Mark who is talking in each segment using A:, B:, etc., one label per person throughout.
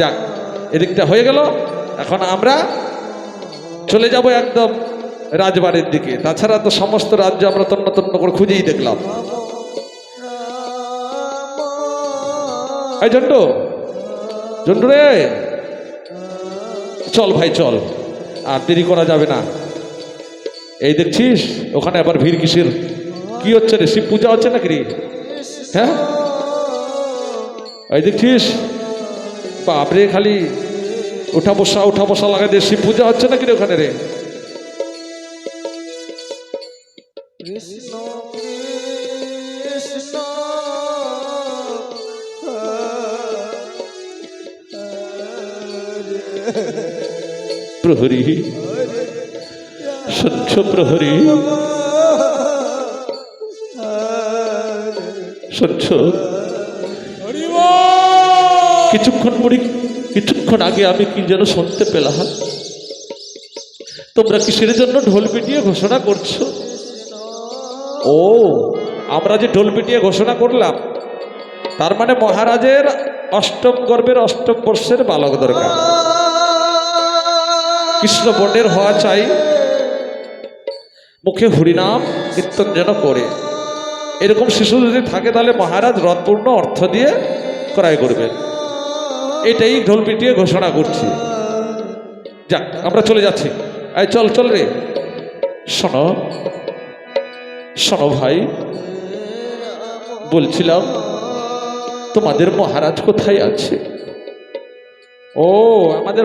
A: যাক, এদিকটা হয়ে গেল। এখন আমরা চলে যাব একদম রাজবাড়ির দিকে। তাছাড়া তো সমস্ত রাজ্য আমরা তন্ন তন্ন করে খুঁজেই দেখলাম। এই ঝন্টু, ঝন্টু রে, চল ভাই চল, আর দেরি করা যাবে না। এই দেখছিস ওখানে আবার ভিড় কিসের? কি হচ্ছে রে? শিব পূজা হচ্ছে নাকি রে? হ্যাঁ, এই দেখছিস বাপরে, খালি উঠা বসা লাগাই দিয়ে শিব পূজা হচ্ছে নাকি রে ওখানে রে? প্রহরী, স্বচ্ছ প্রহরী, স্বচ্ছ। কিছুক্ষণ আগে আমি কি যেন শুনতে পেলাম, তোমরা কিসের জন্য ঢোল পিটিয়ে ঘোষণা করছো? ও, আমরা যে ঢোল পিটিয়ে ঘোষণা করলাম, তার মানে মহারাজের অষ্টম গর্ভের অষ্টম বর্ষের বালক দরকার, কৃষ্ণ বর্ণের হওয়া চাই, মুখে হরিনাম কীর্তন যেন করে। এরকম শিশু যদি থাকে তাহলে মহারাজ রথপূর্ণ অর্থ দিয়ে ক্রয় করবেন। এটাই ঢোল পিটিয়ে ঘোষণা করছি। যাক, আমরা চলে যাচ্ছি। এই চল চল রে। শোনো শোনো ভাই, বলছিলাম তোমাদের মহারাজ কোথায় আছে? ও, আমাদের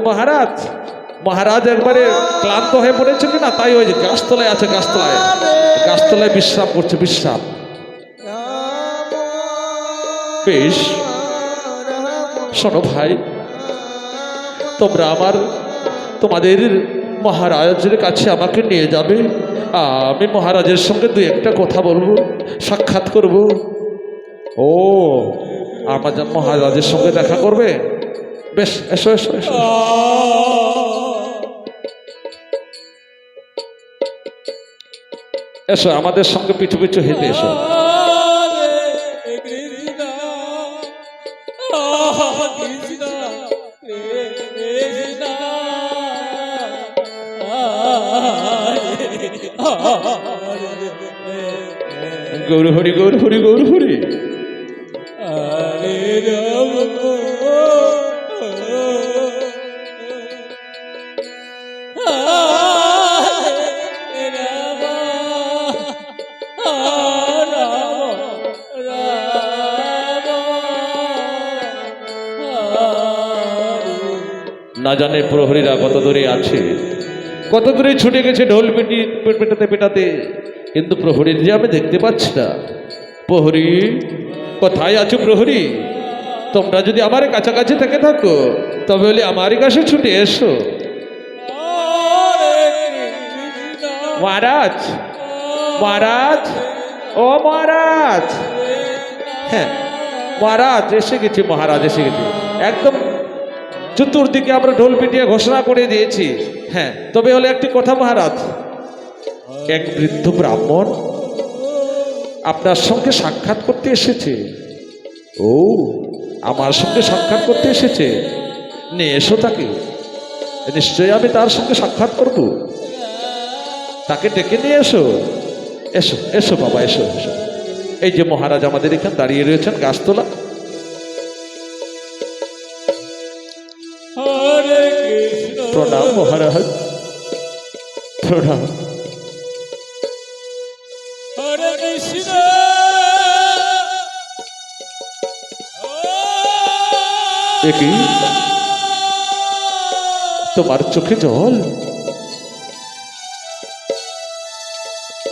A: মহারাজ একবারে ক্লান্ত হয়ে পড়েছে কিনা, তাই ওই যে গাছতলায় আছে, গাছতলায় বিশ্রাম করছে, বিশ্রাম। বেশ, শোনো ভাই, তোমরা তোমাদের মহারাজের কাছে আমাকে নিয়ে যাবে। আমি মহারাজের সঙ্গে দুই একটা কথা বলবো, সাক্ষাৎ করব। ও, আমার মহারাজের সঙ্গে দেখা করবে? বেশ, এসো এসো এসো। এসো, আমাদের সঙ্গে পিছু পিছু হেঁটে এসো। গৌর হরি, গৌর হরি, গৌর হরি। না জানে প্রহরীরা কত দূরে আছে, কত দূরে ছুটে গেছে ঢোল পেটাতে পেটাতে, কিন্তু প্রহরীর যে আমি দেখতে পাচ্ছি না। প্রহরী, কোথায় আছো প্রহরী? তোমরা যদি আমার কাছাকাছি থেকে থাকো তবে হলে আমার কাছে ছুটে এসো। মহারাজ, মহারাজ, ও মহারাজ। হ্যাঁ মহারাজ এসে গেছি, মহারাজ এসে গেছি। একদম চতুর্দিকে আমরা ঢোল পিটিয়ে ঘোষণা করে দিয়েছি। হ্যাঁ, তবে হলে একটি কথা মহারাজ, এক বৃদ্ধ ব্রাহ্মণ আপনার সঙ্গে সাক্ষাৎ করতে এসেছে। ও, আমার সঙ্গে সাক্ষাৎ করতে এসেছে? নিয়ে এসো তাকে, নিশ্চয়ই আমি তার সঙ্গে সাক্ষাৎ করব। তাকে ডেকে নিয়ে এসো। এসো এসো বাবা, এসো এসো। এই যে মহারাজ আমাদের এখানে দাঁড়িয়ে রয়েছেন গাছতলা। প্রণাম মহারাজ, প্রণাম। কি তোমার চোখে জল?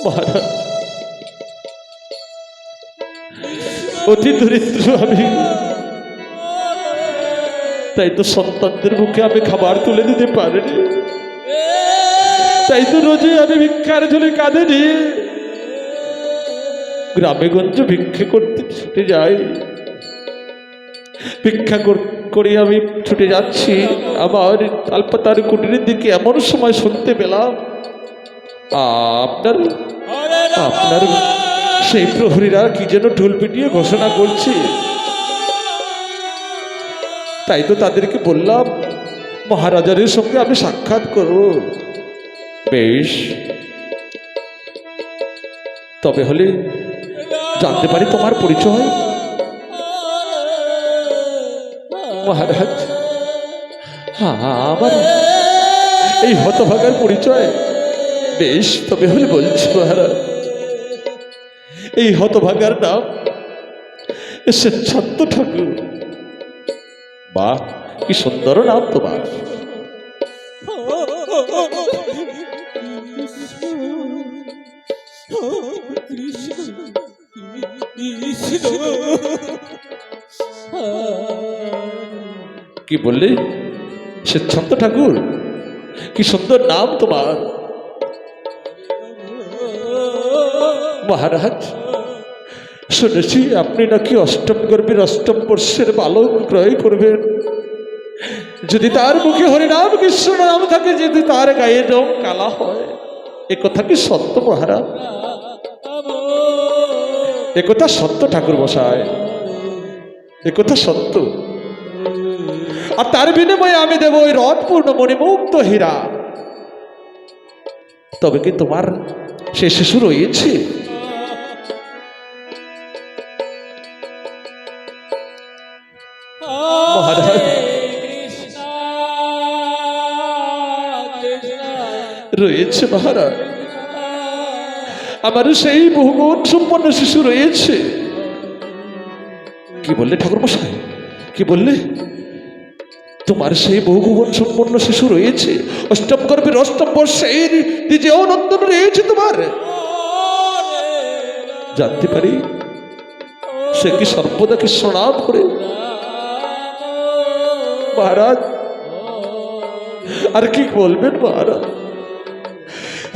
A: মহারাজ, অতি দরিদ্র আমি, তাই তো সন্তানদের মুখে আমি খাবার তুলে দিতে পারিনি, তাই তো রোজই আমি ভিক্ষার জন্য কাঁদেনি, গ্রামে গঞ্জে ভিক্ষে করতে ছুটে যাই। ভিক্ষা করে আমি ছুটে যাচ্ছি আমার আলপাতার কুটিরের দিকে, এমন সময় শুনতে পেলাম আপনার সেই প্রহরীরা কি যেন ঢোল পিটিয়ে ঘোষণা করছে। তাই তো তাদেরকে বললাম মহারাজারের সঙ্গে আমি সাক্ষাৎ করব। বেশ, তবে হলে জানতে পারি তোমার পরিচয়? মহারাজ, আমার এই হতভাগার পরিচয়? বেশ, তবে হলে বলছি মহারাজ, এই হতভাগার নাম স্বেচ্ছান্ত ঠাকুর। বাহ, কি সুন্দর নাম তোমার। কি বললে? স্বেচ্ছান্ত ঠাকুর, কি সুন্দর নাম তোমার। মহারাজ, শুনেছি আপনি নাকি অষ্টম গর্ভের অষ্টম বর্ষের বালক ক্রয় করবেন। যদি তার মুখে হরিনাম কৃষ্ণ নাম থাকে, যদি তার গায়ে রং কালা হয়, এ কথা কি সত্য মহারাজ? এ কথা সত্য ঠাকুর মশাই, এ কথা সত্য। আর তার বিনিময়ে আমি দেব ওই রথপূর্ণ মণিমুক্ত হীরা। তবে কি তোমার সে শিশু রয়েছে? মহারাজ, রয়েছে মহারাজ, আমার সেই বহুগুণ সম্পন্ন শিশু রয়েছে। কি বললে ঠাকুর মশাই, কি বললে? তোমার সেই বহুগুণ সম্পন্ন শিশু রয়েছে, অষ্টম গর্ভের অষ্টম বর্ষের দ্বিতীয় নন্দন রয়েছে তোমার। জানতে পারি সে কি সর্বদা কৃষ্ণ নাম করে? মহারাজ, আর কি বলবেন মহারাজ,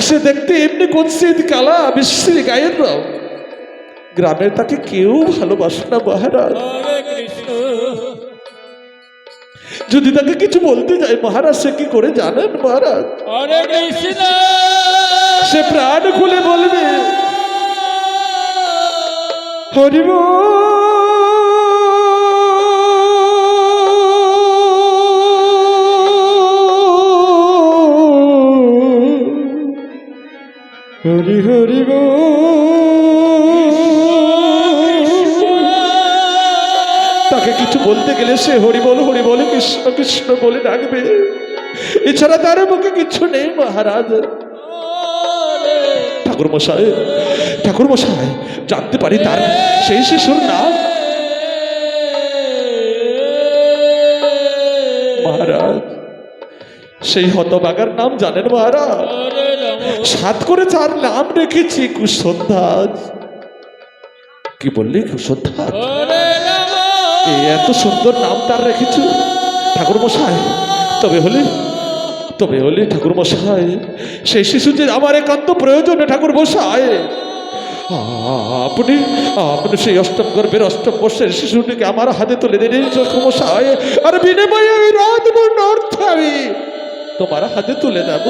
A: সে দেখতে এমনি কুৎসিত কালা বিশ্রী গায়ের রং, গ্রামের তাকে কেউ ভালোবাসে না মহারাজ। যদি তাকে কিছু বলতে যায় মহারাজ, সে কি করে জানেন মহারাজ? সে প্রাণ খুলে বলবে হরিব হরি হরি গো। তাকে কিছু বলতে গেলে সে হরি বল কৃষ্ণ কৃষ্ণ বলে ডাকবে, এছাড়া তার মুখে কিছু নেই মহারাজ। ঠাকুর মশাই, ঠাকুর মশাই, জানতে পারি তার সেই শিশুর নাম? মহারাজ, সেই হতবাগার নাম জানেন মহারাজ? 7 করে 4 নাম রেখেছি কুসন্ধাজ। কি বললি? কুসন্ধাজ? এত সুন্দর নাম তার রেখেছ ঠাকুর মশাই। তবে হলে ঠাকুর মশাই, সেই শিশু যে আমার একান্ত প্রয়োজন ঠাকুর মশাই। আপনি সেই অষ্টম গর্ভের অষ্টম বর্ষের শিশুটিকে আমার হাতে তুলে দিন ঠাকুর মশাই, আর বিনিময়ে ওই রথপূর্ণ অর্থ আমি তোমার হাতে তুলে দেব।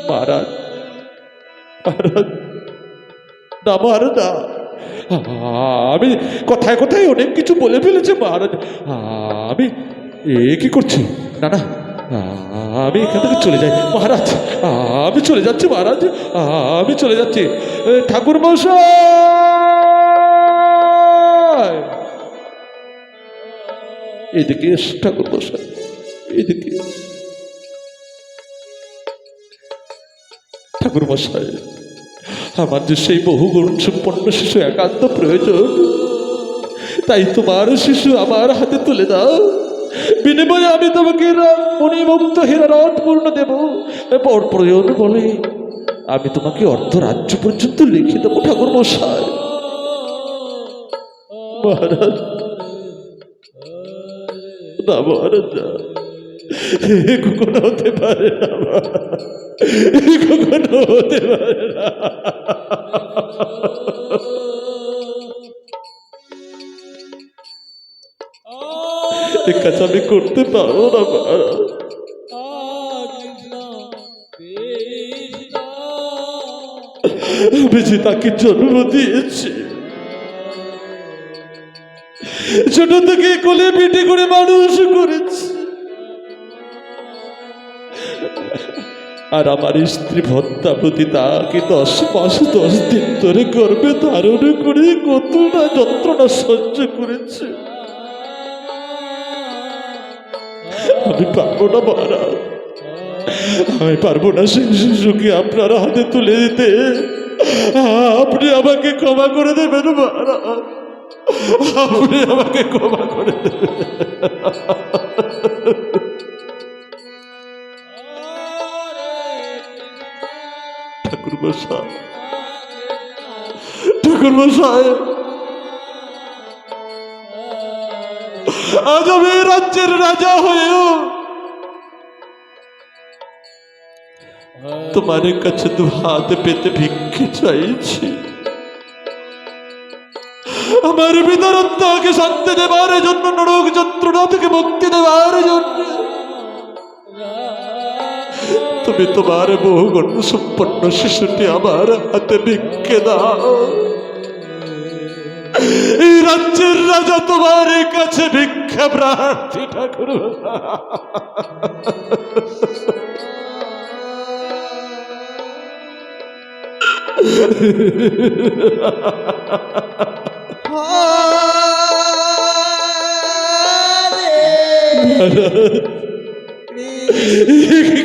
A: মহারাজ, মহারাজ, না মহারাজ, না, আমি কথায় কথায় অনেক কিছু বলে ফেলেছি মহারাজ। আমি কি করছি? না না, আমি এখান থেকে চলে যাই মহারাজ। আমি চলে যাচ্ছি মহারাজ, আমি চলে যাচ্ছি। ঠাকুর মশাই, এদিকে এস ঠাকুর মশাই, এদিকে। ঠাকুর মশাই, আমার যে সেই বহুগুণ সম্পন্ন শিশু একান্ত প্রয়োজন, তাই তোমার শিশু আমার হাতে তুলে দাও। বিনিময়ে আমি তোমাকে মণিমুক্ত হীরা রথপূর্ণ দেব। প্রয়োজন বলে আমি তোমাকে অর্ধ রাজ্য পর্যন্ত লিখে দেবো ঠাকুর মশাই। মহারাজ, না মহারাজ, কখনো হতে পারে না, কখনো হতে পারে না। কাজ আমি করতে পারবো না মহারাজ। আমি যে তাকে জন্ম দিয়েছি, ছোট থেকে কোলে পিঠে করে মানুষ করেছে। আর আমার স্ত্রী ভদ্রাবতী তাকে 10 মাস 10 দিন ধরে গর্ভে ধারণ করে কতটা যন্ত্রণা সহ্য করেছে। আমি পারবো না মহারাজ, আমি পারবো না সেই শিশুকে আপনার হাতে তুলে দিতে। আপনি আমাকে ক্ষমা করে দেবেন মহারাজ, আপনি আমাকে ক্ষমা করে দেবেন। ঠাকুর মশাই, ঠাকুর মশাই, আজ আমি রাজ্যের রাজা হয়েও তোমার কাছে 2 হাত পেতে ভিক্ষে চাইছি। আমার বিতরত্বকে শান্তি দেবার জন্য, নরক যন্ত্রণা থেকে মুক্তি দেবার জন্য তুমি তোমার বহুগুণ সম্পন্ন শিশুটি আমার হাতে ভিক্ষে দাও। এই রাজ্যের রাজা তোমার কাছে ভিক্ষা প্রার্থী ঠাকুর।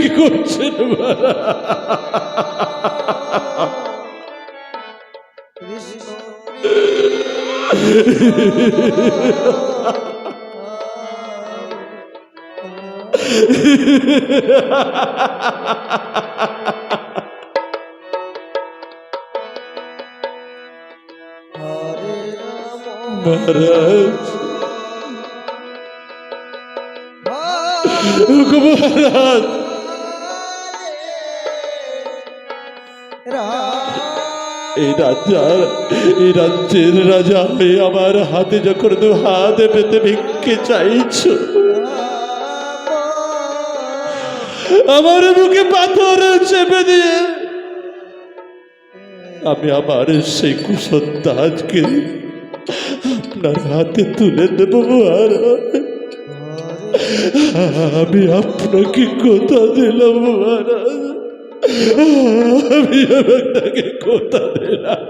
A: কি করছেন? মহারাজ, মহারাজ, এই রাজ্যের রাজা হয়ে আমার হাতে যখন 2 হাত পেতে ভিক্ষে চাইছো, আমার বুকে পাথর চেপে দিয়ে আমি আমার সেই কুসন্তাজকে আপনার হাতে তুলে দেব মহারাজ। আমি আপনাকে কথা দিলাম মহারাজ, আমি আপনাকে কথা দিলাম।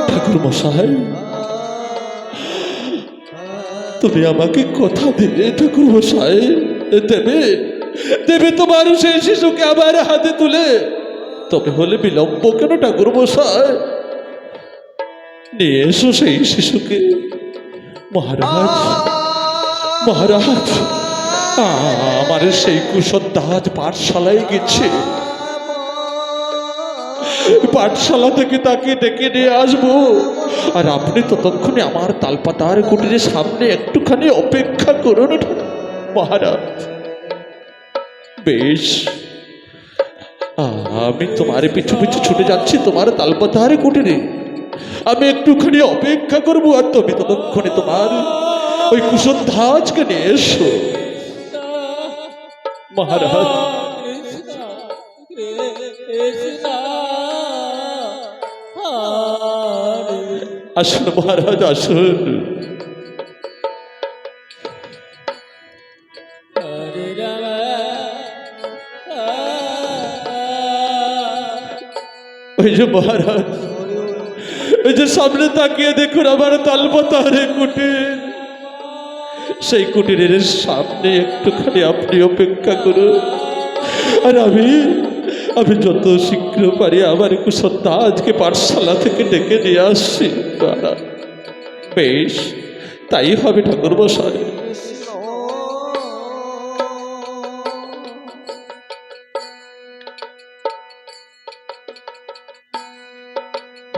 A: ঠাকুর মশাই, তুমি আমাকে কথা দিলে ঠাকুর মশাই, দেবে দেবে তোমার সেই শিশুকে আমার হাতে তুলে। তবে হলে বিলম্ব কেন ঠাকুর মশাই? নিয়ে এসো সেই শিশুকে। মহারাজ, মহারাজ, আমার সেই কুসন্তাজ পাঠশালায় গেছে, পাঠশালা থেকে তাকে ডেকে নিয়ে আসবো। আর আপনি ততক্ষণে আমার তালপাতার কুটিরের সামনে একটুখানি অপেক্ষা করুন মহারাজ। বেশ, আমি তোমার পিছু পিছু ছুটে যাচ্ছি তোমার তালপাতার কুটিরে। আমি একটুখানি অপেক্ষা করবো, আর তুমি ততক্ষণে তোমার ওই কুসন্তাজকে নিয়ে এসো মহারাজ। আসুন মহারাজ, আসুন। ওই যে মহারাজ, ওই যে সামনে তাকিয়ে দেখুন আমার তালপাতারে কুটির, সেই কুটিরের সামনে একটুখানি আপনি অপেক্ষা করুন। আর আমি যত শীঘ্র পারি আমার কুসন্তাজকে পাঠশালা থেকে ডেকে নিয়ে আসছি। বেশ, তাই হবে ঠাকুর মশাই।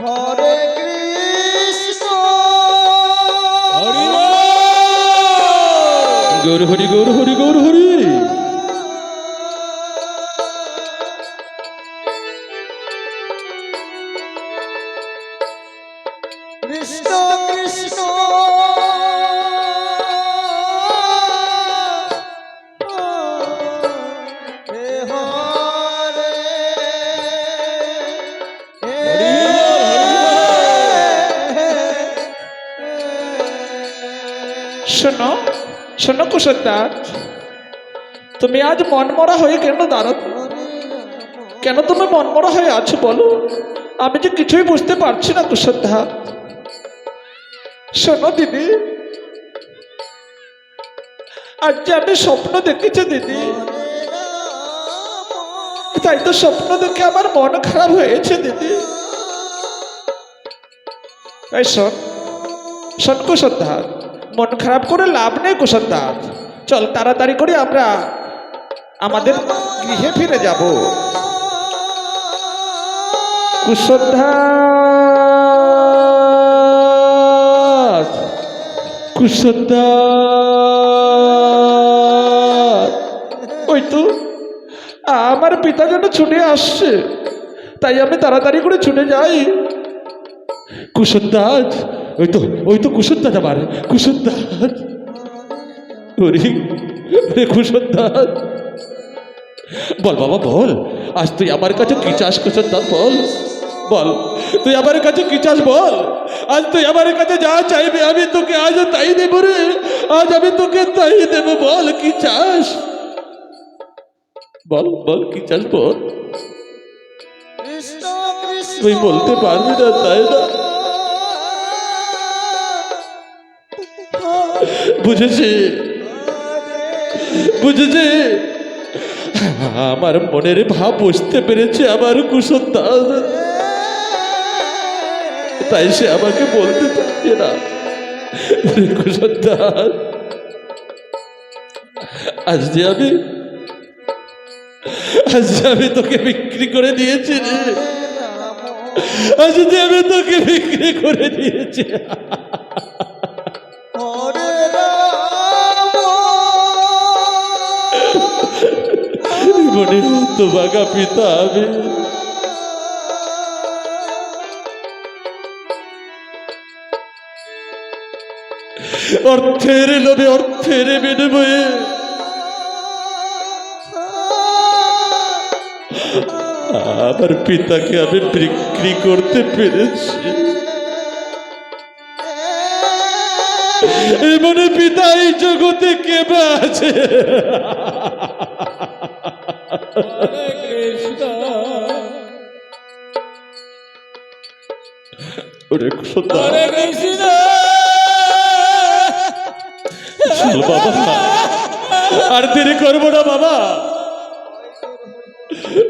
B: হরে কৃষ্ণ,
A: গৌর হরি, গৌর হরি, গৌর হরি।
B: কৃষ্ণ কৃষ্ণ
C: শোনো কুসুমদাস, তুমি আজ মনমরা হয়ে কেন দাঁড়াত? কেন তুমি মনমরা হয়ে আছো বলো? আমি যে কিছুই বুঝতে পারছি না কুসুমদাস। শোনো দিদি, আজ যে আমি স্বপ্ন দেখেছি দিদি, তাই তো স্বপ্ন দেখে আমার মন খারাপ হয়েছে দিদি। এই শোন শোন কুসুমদাস, মন খারাপ করে লাভ নেই কুসুমদাস। চল তাড়াতাড়ি করে আমরা আমাদের গৃহে ফিরে যাব। কুসুমদাস, কুসুমদাস, ওই তো আমার পিতা যেন ছুটে আসছে, তাই আমি তাড়াতাড়ি করে ছুটে যাই।
A: কুসুমদাস, ওই তো কুসুমদাস, আমার কুসুমদাস। ওরে ওরে কুসুমদাস, বল বাবা বল, আজ তুই আমার কাছে কি চাস কুসুমদাস? বল বল, তুই আমার কাছে কি চাস বল। আজ তুই আমার কাছে যা চাইবি আমি তোকে আজ তাই দেব রে, আজ আমি তোকে তাই দেব। বল কি চাস, বল বল কি চাস বল।
B: কৃষ্ণ কৃষ্ণ
A: তুই বলতে পারবি না তাই না? বুঝেছি বুঝেছি, আমার মনের ভাব বুঝতে পেরেছে আমার কুসুমদাস, তাই সে আমাকে বলতে পারছে না। কুসুমদাস, আজ যে আমি তোকে বিক্রি করে দিয়েছি রে, আজ যে আমি তোকে বিক্রি করে দিয়েছি।
B: হরে রাম
A: মনে তো বাগা পিতা আমি, অর্থের লোভে অর্থের বিনিময়ে আমার পিতাকে আমি বিক্রি করতে পেরেছি। এমন পিতা এই জগতে কে বা আছে? ওরে কুসুমদাস, চল বাবা, আর দেরি করবো না বাবা।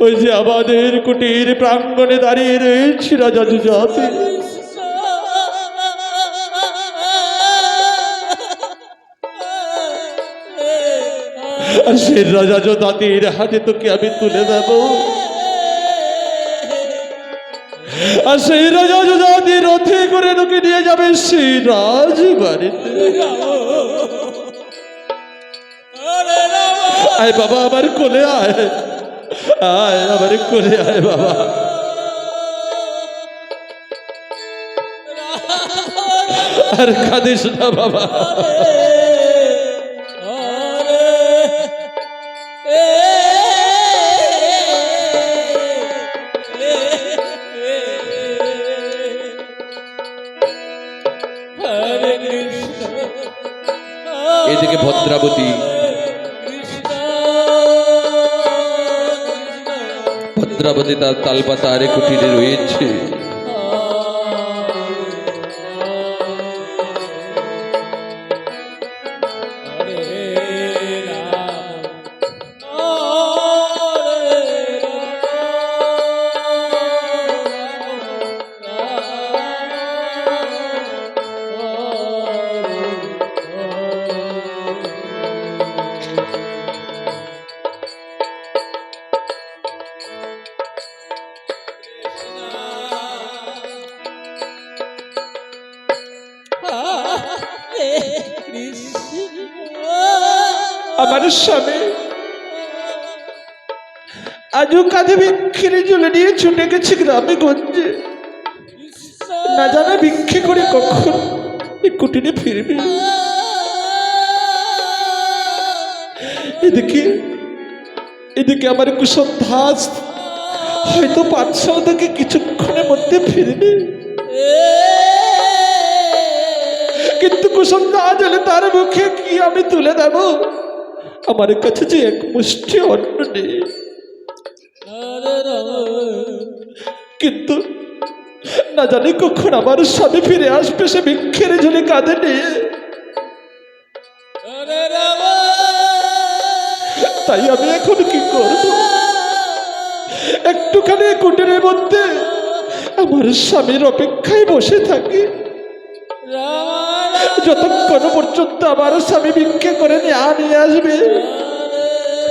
A: ওই যে আমাদের কুটির প্রাঙ্গণে দাঁড়িয়ে রয়েছে রাজা যুজাতি, আর সেই রাজা যুজাতির হাতে তোকে আমি তুলে দেব, আর সেই রাজা যুজাতি রথে করে তোকে নিয়ে যাবে সেই রাজবাড়িতে। আয় বাবা, আমার কোলে আয়, আয় আমার কোলে আয় বাবা। আর কাঁদিস না বাবা, এদিকে ভদ্রাবতী, ভদ্রাবতী তার তালপাতা আরে কুটিরে রয়েছে।
C: আমার স্বামী আজও কাঁধে ভিক্ষিরি ঝুলে নিয়ে ছুটে গেছে গ্রামে গঞ্জে, না জানা ভিক্ষে করে কখন এই কুটিরে ফিরবে। এদিকে এদিকে আমার কুসুমদাস হয়তো পাঠশালা থেকে কিছুক্ষণের মধ্যে ফিরবে, কিন্তু কুসুমদাস এলে তার মুখে কি আমি তুলে দেব? আমার কাছে যে এক মুষ্টি অন্ন নেই। কিন্তু না জানি কখন আমার স্বামী ফিরে আসবে সে ভিক্ষের ঝুলি কাঁধে নিয়ে। তাই আমি এখন কি করব? একটুখানি কুটিরের মধ্যে আমার স্বামীর অপেক্ষায় বসে থাকি, যতক্ষণ পর্যন্ত আমার স্বামী ভিক্ষে করে নিয়ে আসবে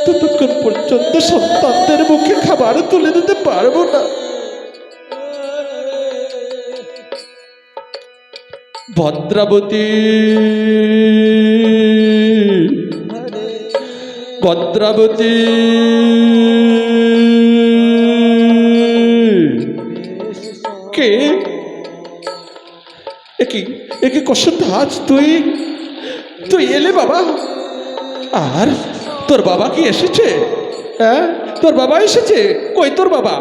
C: ততক্ষণ পর্যন্ত সন্তানদের মুখে খাবার তুলে দিতে পারবো না। ভদ্রাবতী, ভদ্রাবতী, কে একে কুসুমদাস তুই তুই এলে বাবা? আর তোর বাবা কি এসেছে? হ্যাঁ, তোর বাবা এসেছে? কই তোর বাবা?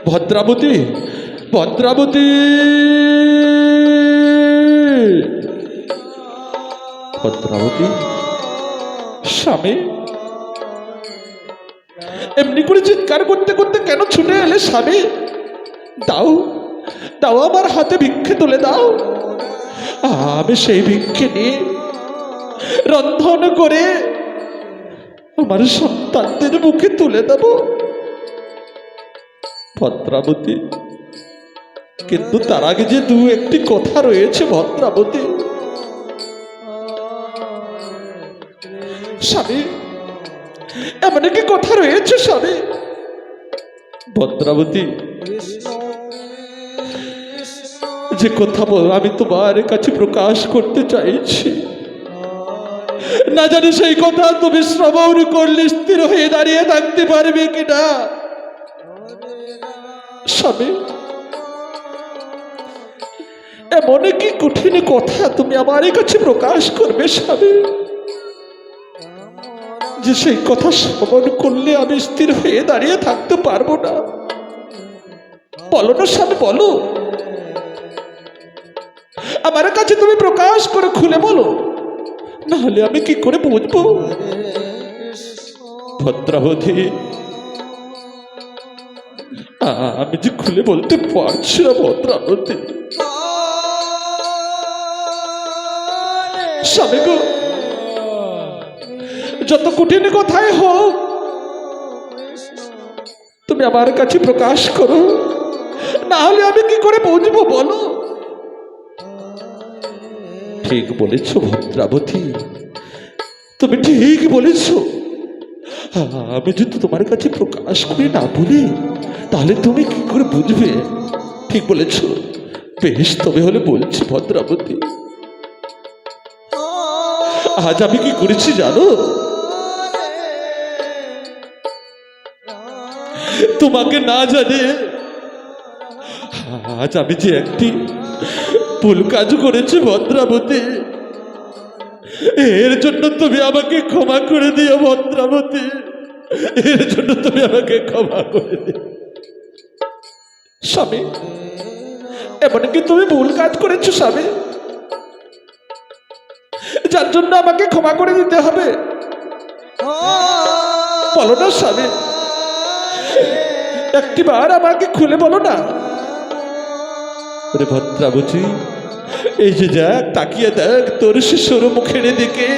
C: ভদ্রাবতী, ভদ্রাবতী, ভদ্রাবতী। স্বামী, এমনি করে চিৎকার করতে করতে কেন ছুটে এলে স্বামী? দাও দাও, আমার হাতে ভিক্ষে তুলে দাও। আমি সেই ভিক্ষে নিয়ে রন্ধন করে আমার সন্তানদের মুখে তুলে দেব। ভদ্রাবতী, কিন্তু তার আগে যে দু একটি কথা রয়েছে ভদ্রাবতী। স্বামী, এমন কি কথা রয়েছে স্বামী? ভদ্রাবতী, যে কথা আমি তোমার কাছে প্রকাশ করতে চাইছি, না জানি সেই কথা তুমি শ্রবণ করলে স্থির হয়ে দাঁড়িয়ে থাকতে পারবে কিনা। স্বামী, এমন কি কঠিন কথা তুমি আমার কাছে প্রকাশ করবে স্বামী, যে সেই কথা শ্রবণ করলে আমি স্থির হয়ে দাঁড়িয়ে থাকতে পারবো না? বলো না স্বামী, বলো। আমার কাছে তুমি প্রকাশ করে খুলে বলো, না হলে আমি কি করে বুঝবো? ভদ্রাবতী, আমি যে খুলে বলতে পারছি না ভদ্রাবতী। স্বামী গো, যত কঠিন কথাই হোক তুমি আমার কাছে প্রকাশ করো, না হলে আমি কি করে বুঝবো বলো? ঠিক বলেছ ভদ্রাবতী, তুমি ঠিক বলেছ। আমি যদি তোমার কাছে প্রকাশ করে না বলি তাহলে তুমি কি করে বুঝবে? ঠিক বলেছ। বেশ, তবে হলে বলছি ভদ্রাবতী। আজ আমি কি করেছি জানো? তোমাকে না জানে আজ আমি যে একটি ভুল কাজ করেছি ভদ্রাবতী, এর জন্য তুমি আমাকে ক্ষমা করে দিও ভদ্রাবতী, এর জন্য তুমি আমাকে ক্ষমা করে দিও। স্বামী, এমনকি তুমি ভুল কাজ করেছো স্বামী, যার জন্য আমাকে ক্ষমা করে দিতে হবে? বলো না স্বামী, একটিবার আমাকে খুলে বলো না। ভদ্রাবতী, এই যে দেখ, তাকিয়ে দেখ তোর শিশুর মুখের দিকে।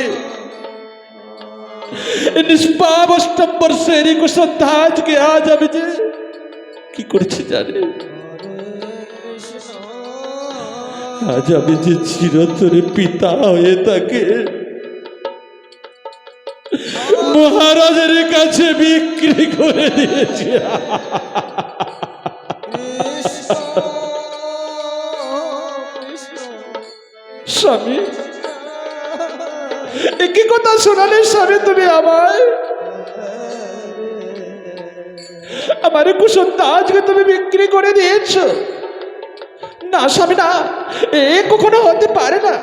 C: নিষ্পাপ অষ্টম্বর শ্রেণী কুসুমদাসকে আজ আমি যে কি করেছি জানি? আজ আমি যে চিরতরে পিতা হয়ে তাকে মহারাজের কাছে বিক্রি করে দিয়েছি। স্বামী, একই কথা শোনালে স্বামী তুমি আমায়? আমার কুসুমদাসকে তুমি বিক্রি করে দিয়েছ? না স্বামী, না, এ কখনো হতে পারে না।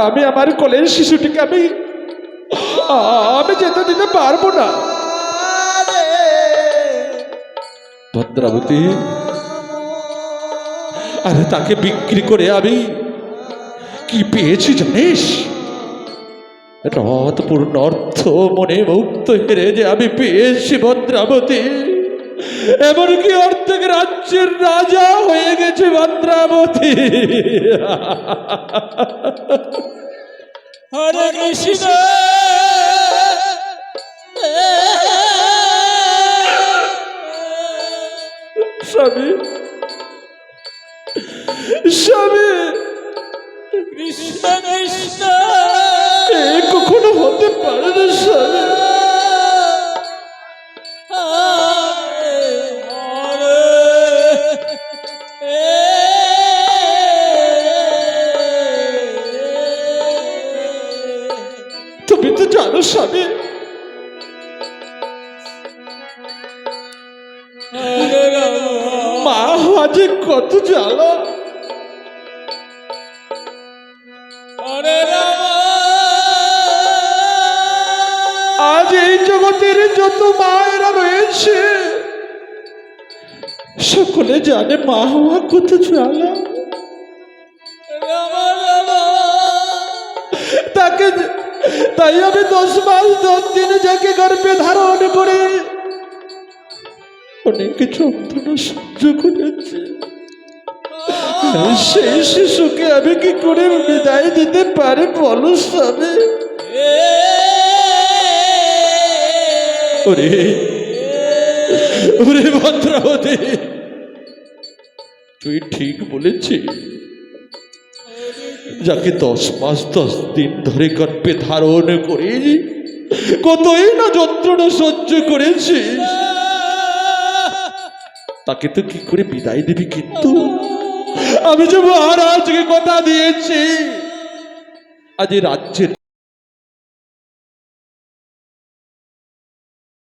C: আমি আমার কোলের শিশুটিকে আমি যেতে দিতে পারবো না। ভদ্রাবতী, আরে তাকে বিক্রি করে আমি কি পেয়েছি জানিস? রথ পূর্ণ অর্থ মনে মুক্ত হেরে যে আমি পেয়েছি ভদ্রাবতী। এমনকি অর্ধেক রাজ্যের রাজা হয়ে গেছে ভদ্রাবতী।
B: হরে কৃষ্ণ
C: স্বামী, স্বামী,
B: কৃষ্ণ কৃষ্ণ
C: এ কখনো হতে পারে না স্বামী। তুমি তো জানো স্বামী, মা হওয়া যে কত জ্বালা। আজ এই জগতের যত মায়েরা রয়েছে সকলে জানে মা হওয়া কত জ্বালা। তাকে তাই আমি 10 মাস 10 দিন যাকে গর্ভে ধারণ করে অনেক যন্ত্রণা সহ্য করেছি। সেই শিশুকে আমি কি করে বিদায় দিতে পারি বলো স্বামী? ওরে ওরে ভদ্রাবতী, তুই ঠিক বলেছিস। যাকে 10 মাস 10 দিন ধরে গর্ভে ধারণ করে কতই না যন্ত্রণা সহ্য করেছিস, তাকে তো কি করে বিদায় দিবি? কিন্তু আমি যে মহারাজকে কথা দিয়েছি আজ এই রাজ্যের